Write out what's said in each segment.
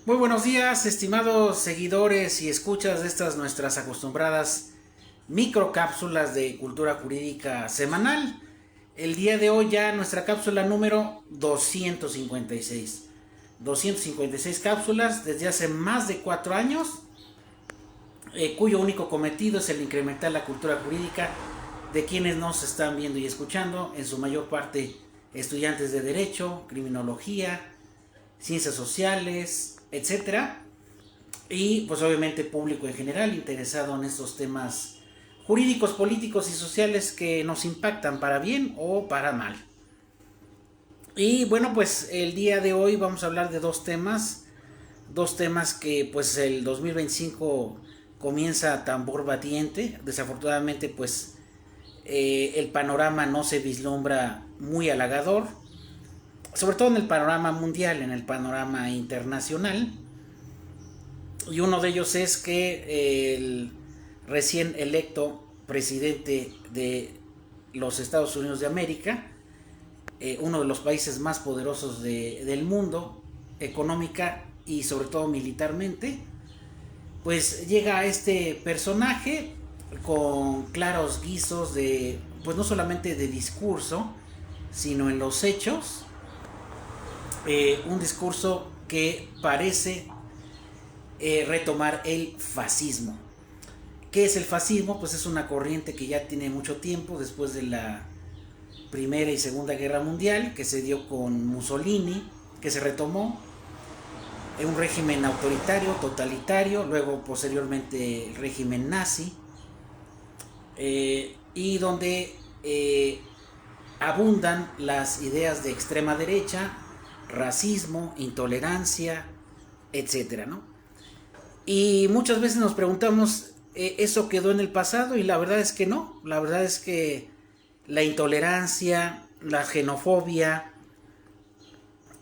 Muy buenos días, estimados seguidores y escuchas de estas nuestras acostumbradas microcápsulas de cultura jurídica semanal. El día de hoy ya nuestra cápsula número 256. 256 cápsulas desde hace más de 4 años, cuyo único cometido es el incrementar la cultura jurídica de quienes nos están viendo y escuchando, en su mayor parte estudiantes de Derecho, Criminología, Ciencias Sociales, etcétera, y pues obviamente público en general interesado en estos temas jurídicos, políticos y sociales que nos impactan para bien o para mal. Y bueno, pues el día de hoy vamos a hablar de dos temas que pues el 2025 comienza a tambor batiente. Desafortunadamente pues el panorama no se vislumbra muy halagador, sobre todo en el panorama mundial, en el panorama internacional. Y uno de ellos es que el recién electo presidente de los Estados Unidos de América, uno de los países más poderosos del mundo, económica y sobre todo militarmente, pues llega a este personaje con claros guisos de, pues no solamente de discurso, sino en los hechos, un discurso que parece retomar el fascismo. ¿Qué es el fascismo? Pues es una corriente que ya tiene mucho tiempo, después de la Primera y Segunda Guerra Mundial, que se dio con Mussolini, que se retomó, un régimen autoritario, totalitario, luego posteriormente el régimen nazi, y donde abundan las ideas de extrema derecha, racismo, intolerancia, etcétera, ¿no? Y muchas veces nos preguntamos, ¿eso quedó en el pasado? Y la verdad es que no. La verdad es que la intolerancia, la xenofobia,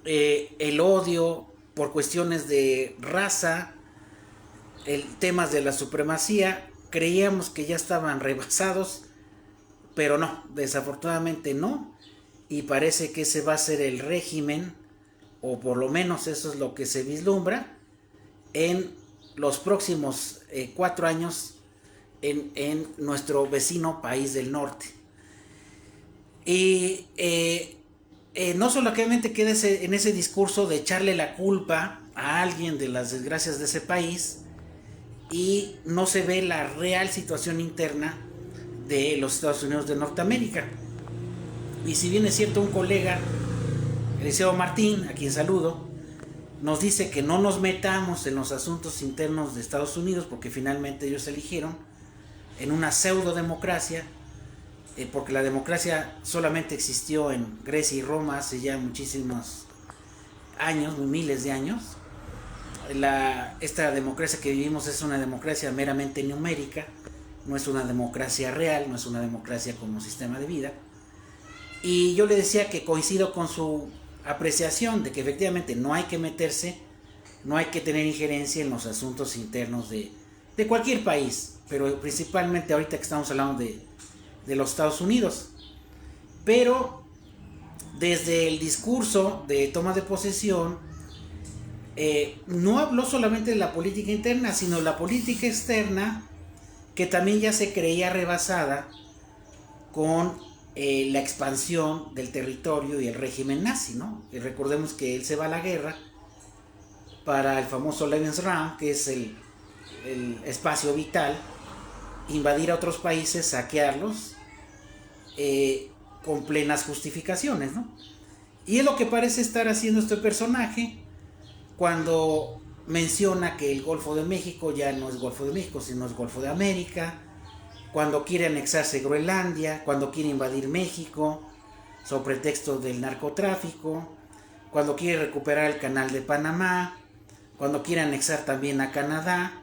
el odio por cuestiones de raza, temas de la supremacía, creíamos que ya estaban rebasados, pero no, desafortunadamente no. Y parece que ese va a ser el régimen, o por lo menos eso es lo que se vislumbra, en los próximos 4 años en nuestro vecino país del norte. Y no solamente queda en ese discurso de echarle la culpa a alguien de las desgracias de ese país, y no se ve la real situación interna de los Estados Unidos de Norteamérica. Y si bien es cierto, un colega, Eliseo Martín, a quien saludo, nos dice que no nos metamos en los asuntos internos de Estados Unidos porque finalmente ellos eligieron en una pseudo democracia, porque la democracia solamente existió en Grecia y Roma hace ya muchísimos años, miles de años. Esta democracia que vivimos es una democracia meramente numérica, no es una democracia real, no es una democracia como sistema de vida. Y yo le decía que coincido con su apreciación de que efectivamente no hay que meterse, no hay que tener injerencia en los asuntos internos de cualquier país, pero principalmente ahorita que estamos hablando de los Estados Unidos. Pero desde el discurso de toma de posesión, no habló solamente de la política interna, sino la política externa, que también ya se creía rebasada con la expansión del territorio y el régimen nazi, ¿no? Y recordemos que él se va a la guerra para el famoso Lebensraum, que es el espacio vital, invadir a otros países, saquearlos, con plenas justificaciones, ¿no? Y es lo que parece estar haciendo este personaje cuando menciona que el Golfo de México ya no es Golfo de México, sino es Golfo de América, cuando quiere anexarse Groenlandia, cuando quiere invadir México sobre pretexto del narcotráfico, cuando quiere recuperar el canal de Panamá, cuando quiere anexar también a Canadá.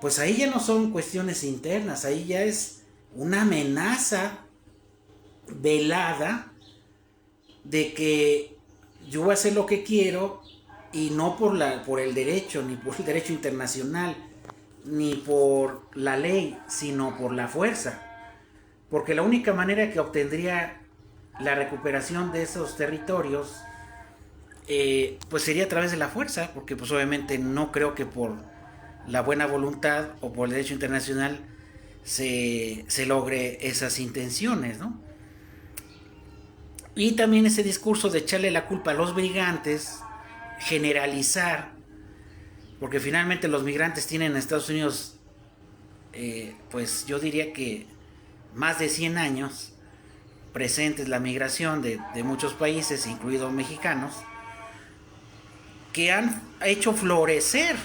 Pues ahí ya no son cuestiones internas, ahí ya es una amenaza velada de que yo voy a hacer lo que quiero, y no por el derecho, ni por el derecho internacional, ni por la ley, sino por la fuerza. Porque la única manera que obtendría la recuperación de esos territorios pues sería a través de la fuerza, porque pues obviamente no creo que por la buena voluntad o por el derecho internacional se logre esas intenciones, ¿no? Y también ese discurso de echarle la culpa a los migrantes, generalizar, porque finalmente los migrantes tienen en Estados Unidos, pues yo diría que más de 100 años presentes la migración de muchos países, incluidos mexicanos, que han hecho florecer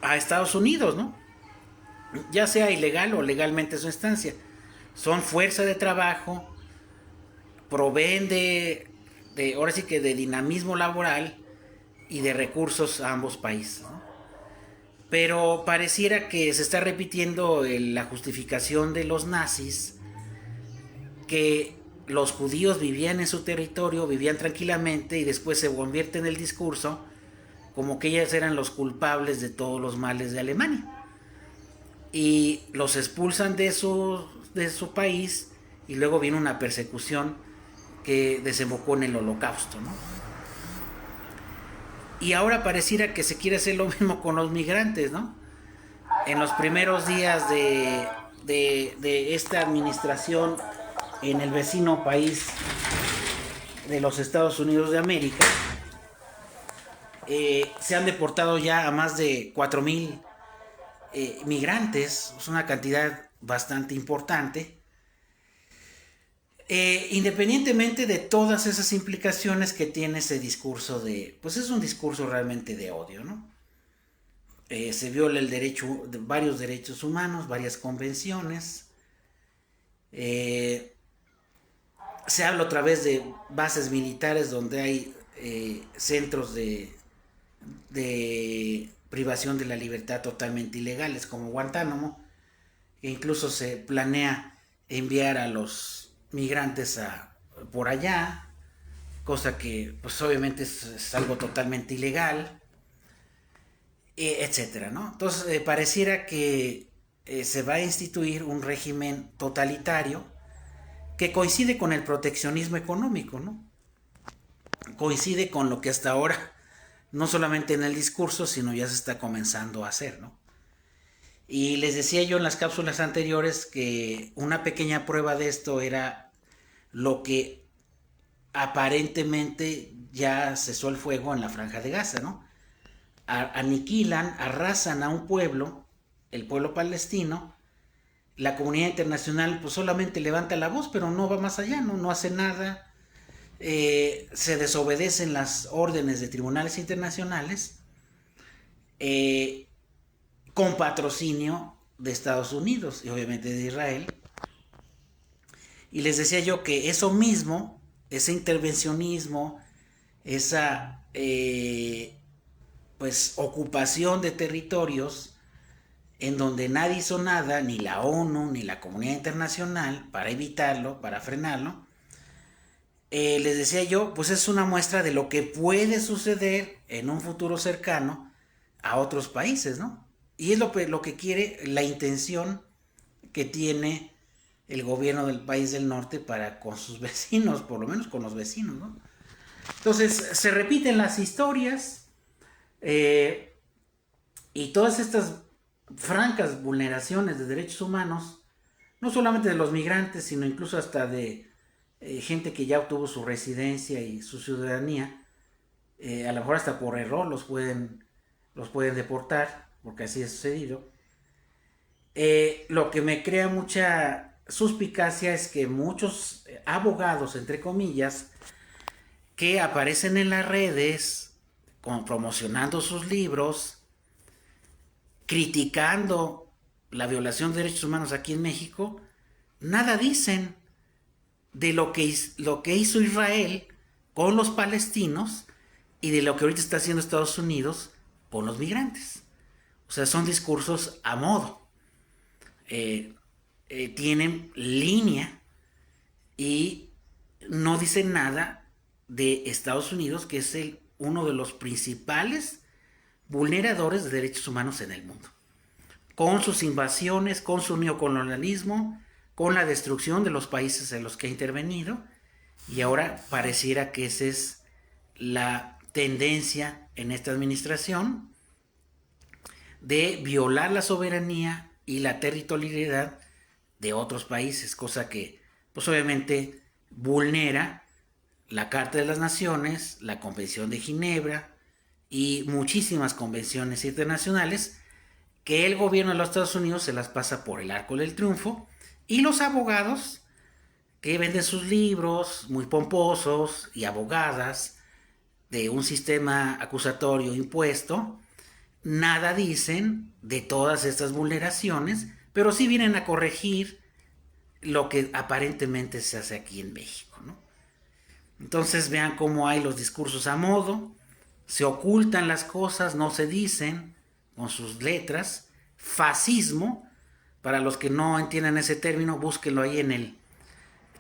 a Estados Unidos, ¿no? Ya sea ilegal o legalmente su estancia. Son fuerza de trabajo, proveen ahora sí que de dinamismo laboral y de recursos a ambos países, ¿no? Pero pareciera que se está repitiendo la justificación de los nazis, que los judíos vivían en su territorio, vivían tranquilamente y después se convierte en el discurso como que ellos eran los culpables de todos los males de Alemania. Y los expulsan de su país y luego viene una persecución que desembocó en el Holocausto, ¿no? Y ahora pareciera que se quiere hacer lo mismo con los migrantes, ¿no? En los primeros días de esta administración en el vecino país de los Estados Unidos de América, se han deportado ya a más de 4,000 migrantes. Es una cantidad bastante importante. Independientemente de todas esas implicaciones que tiene ese discurso pues es un discurso realmente de odio, ¿no? Se viola varios derechos humanos, varias convenciones. Se habla otra vez de bases militares donde hay centros de privación de la libertad totalmente ilegales, como Guantánamo, e incluso se planea enviar a los migrantes por allá, cosa que pues obviamente es algo totalmente ilegal, etcétera, ¿no? Entonces pareciera que se va a instituir un régimen totalitario que coincide con el proteccionismo económico, ¿no? Coincide con lo que hasta ahora, no solamente en el discurso, sino ya se está comenzando a hacer, ¿no? Y les decía yo en las cápsulas anteriores que una pequeña prueba de esto era lo que aparentemente ya cesó el fuego en la Franja de Gaza, ¿no? Aniquilan, arrasan a un pueblo, el pueblo palestino. La comunidad internacional pues solamente levanta la voz, pero no va más allá, no hace nada. Se desobedecen las órdenes de tribunales internacionales, con patrocinio de Estados Unidos y obviamente de Israel. Y les decía yo que eso mismo, ese intervencionismo, esa pues ocupación de territorios en donde nadie hizo nada, ni la ONU, ni la comunidad internacional, para evitarlo, para frenarlo, les decía yo, pues es una muestra de lo que puede suceder en un futuro cercano a otros países, ¿no? Y es lo que quiere, la intención que tiene el gobierno del país del norte para con sus vecinos, por lo menos con los vecinos, ¿no? Entonces, se repiten las historias y todas estas francas vulneraciones de derechos humanos, no solamente de los migrantes, sino incluso hasta de gente que ya obtuvo su residencia y su ciudadanía, a lo mejor hasta por error los pueden deportar, porque así ha sucedido. Lo que me crea mucha suspicacia es que muchos abogados, entre comillas, que aparecen en las redes promocionando sus libros, criticando la violación de derechos humanos aquí en México, nada dicen de lo que hizo Israel con los palestinos y de lo que ahorita está haciendo Estados Unidos con los migrantes. O sea, son discursos a modo. Tienen línea y no dicen nada de Estados Unidos, que es uno de los principales vulneradores de derechos humanos en el mundo, con sus invasiones, con su neocolonialismo, con la destrucción de los países en los que ha intervenido, y ahora pareciera que ese es la tendencia en esta administración de violar la soberanía y la territorialidad de otros países, cosa que pues obviamente vulnera la Carta de las Naciones, la Convención de Ginebra y muchísimas convenciones internacionales que el gobierno de los Estados Unidos se las pasa por el arco del triunfo, y los abogados que venden sus libros muy pomposos y abogadas de un sistema acusatorio impuesto, nada dicen de todas estas vulneraciones, pero sí vienen a corregir lo que aparentemente se hace aquí en México, ¿no? Entonces vean cómo hay los discursos a modo, se ocultan las cosas, no se dicen con sus letras. Fascismo, para los que no entiendan ese término, búsquenlo ahí en el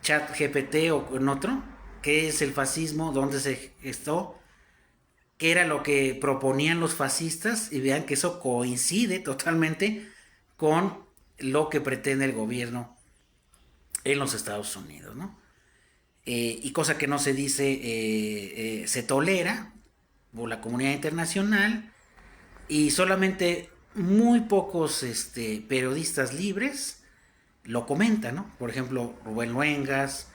chat GPT o en otro. ¿Qué es el fascismo? ¿Dónde se gestó? ¿Qué era lo que proponían los fascistas? Y vean que eso coincide totalmente con lo que pretende el gobierno en los Estados Unidos, ¿no? Y cosa que no se dice, se tolera por la comunidad internacional, y solamente muy pocos periodistas libres lo comentan, ¿no? Por ejemplo, Rubén Luengas,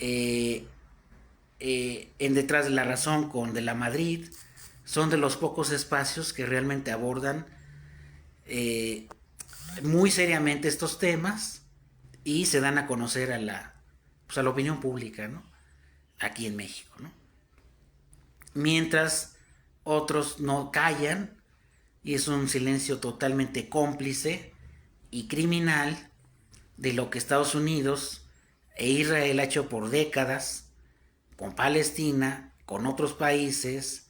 en Detrás de la Razón con De la Madrid, son de los pocos espacios que realmente abordan muy seriamente estos temas y se dan a conocer a la opinión pública, ¿no? Aquí en México, ¿no? Mientras otros no callan, y es un silencio totalmente cómplice y criminal de lo que Estados Unidos e Israel ha hecho por décadas con Palestina, con otros países,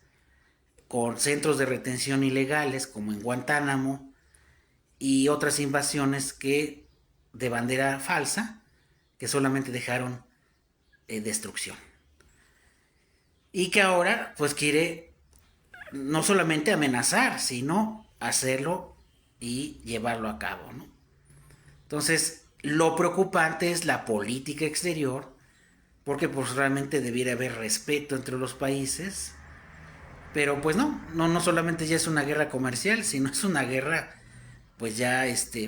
con centros de retención ilegales como en Guantánamo y otras invasiones que de bandera falsa, que solamente dejaron destrucción. Y que ahora pues quiere no solamente amenazar, sino hacerlo y llevarlo a cabo, ¿no? Entonces, lo preocupante es la política exterior, porque pues realmente debiera haber respeto entre los países, pero pues no solamente ya es una guerra comercial, sino es una guerra pues ya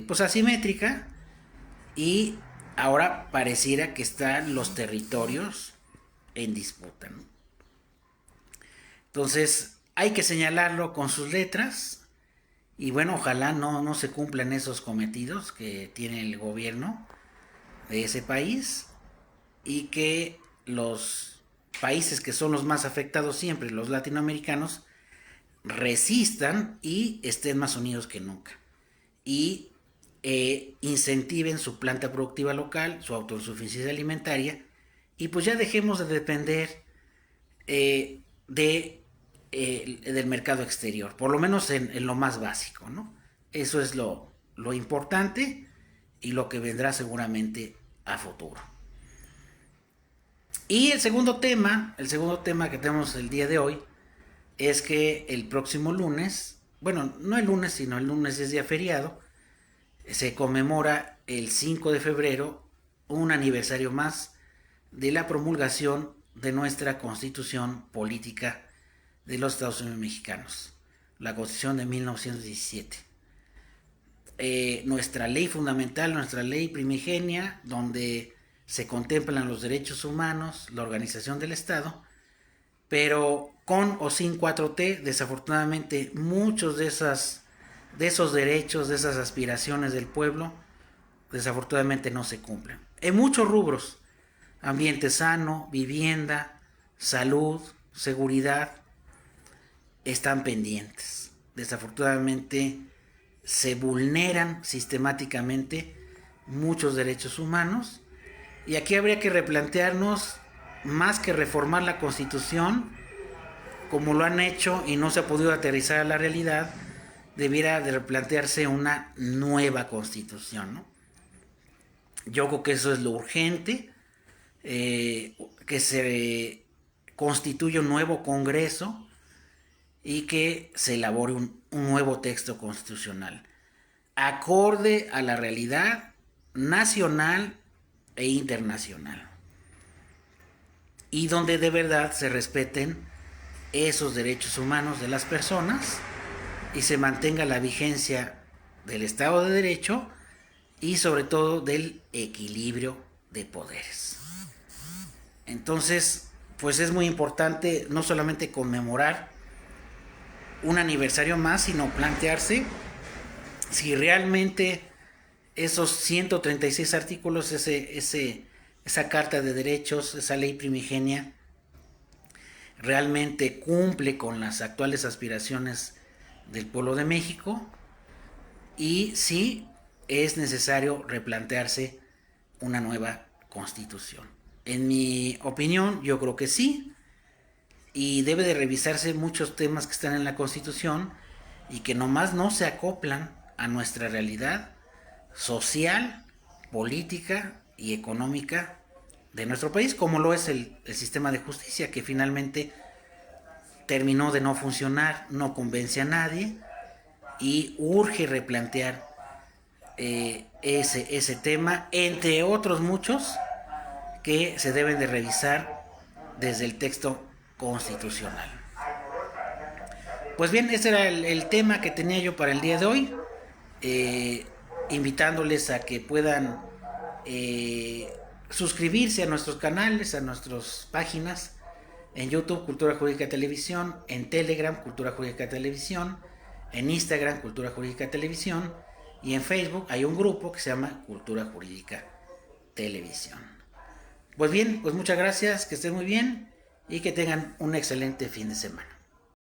pues asimétrica, y ahora pareciera que están los territorios en disputa, ¿no? Entonces, hay que señalarlo con sus letras, y bueno, ojalá no se cumplan esos cometidos que tiene el gobierno de ese país, y que los países que son los más afectados siempre, los latinoamericanos, resistan y estén más unidos que nunca. Y incentiven su planta productiva local, su autosuficiencia alimentaria, y pues ya dejemos de depender del mercado exterior, por lo menos en lo más básico, ¿no? Eso es lo importante y lo que vendrá seguramente a futuro. Y el segundo tema que tenemos el día de hoy es que el próximo lunes, bueno, no el lunes, sino el lunes es día feriado, se conmemora el 5 de febrero un aniversario más de la promulgación de nuestra Constitución Política de los Estados Unidos Mexicanos, la Constitución de 1917. Nuestra ley fundamental, nuestra ley primigenia, donde se contemplan los derechos humanos, la organización del Estado, pero con o sin 4T, desafortunadamente muchos de esos derechos, de esas aspiraciones del pueblo, desafortunadamente no se cumplen. En muchos rubros: ambiente sano, vivienda, salud, seguridad, están pendientes. Desafortunadamente se vulneran sistemáticamente muchos derechos humanos, y aquí habría que replantearnos, más que reformar la Constitución, como lo han hecho y no se ha podido aterrizar a la realidad, debiera de replantearse una nueva Constitución, ¿no? Yo creo que eso es lo urgente, que se constituya un nuevo Congreso y que se elabore un nuevo texto constitucional acorde a la realidad nacional e internacional, y donde de verdad se respeten esos derechos humanos de las personas y se mantenga la vigencia del Estado de Derecho y sobre todo del equilibrio de poderes. Entonces, pues es muy importante no solamente conmemorar un aniversario más, sino plantearse si realmente esos 136 artículos, esa Carta de Derechos, esa ley primigenia, realmente cumple con las actuales aspiraciones del pueblo de México y si es necesario replantearse una nueva constitución. En mi opinión, yo creo que sí, y debe de revisarse muchos temas que están en la constitución y que nomás no se acoplan a nuestra realidad social, política y económica de nuestro país, como lo es el sistema de justicia, que finalmente terminó de no funcionar, no convence a nadie y urge replantear ese tema, entre otros muchos que se deben de revisar desde el texto constitucional. Pues bien, ese era el tema que tenía yo para el día de hoy, invitándoles a que puedan suscribirse a nuestros canales, a nuestras páginas, en YouTube Cultura Jurídica Televisión, en Telegram Cultura Jurídica Televisión, en Instagram Cultura Jurídica Televisión y en Facebook hay un grupo que se llama Cultura Jurídica Televisión. Pues bien, pues muchas gracias, que estén muy bien y que tengan un excelente fin de semana.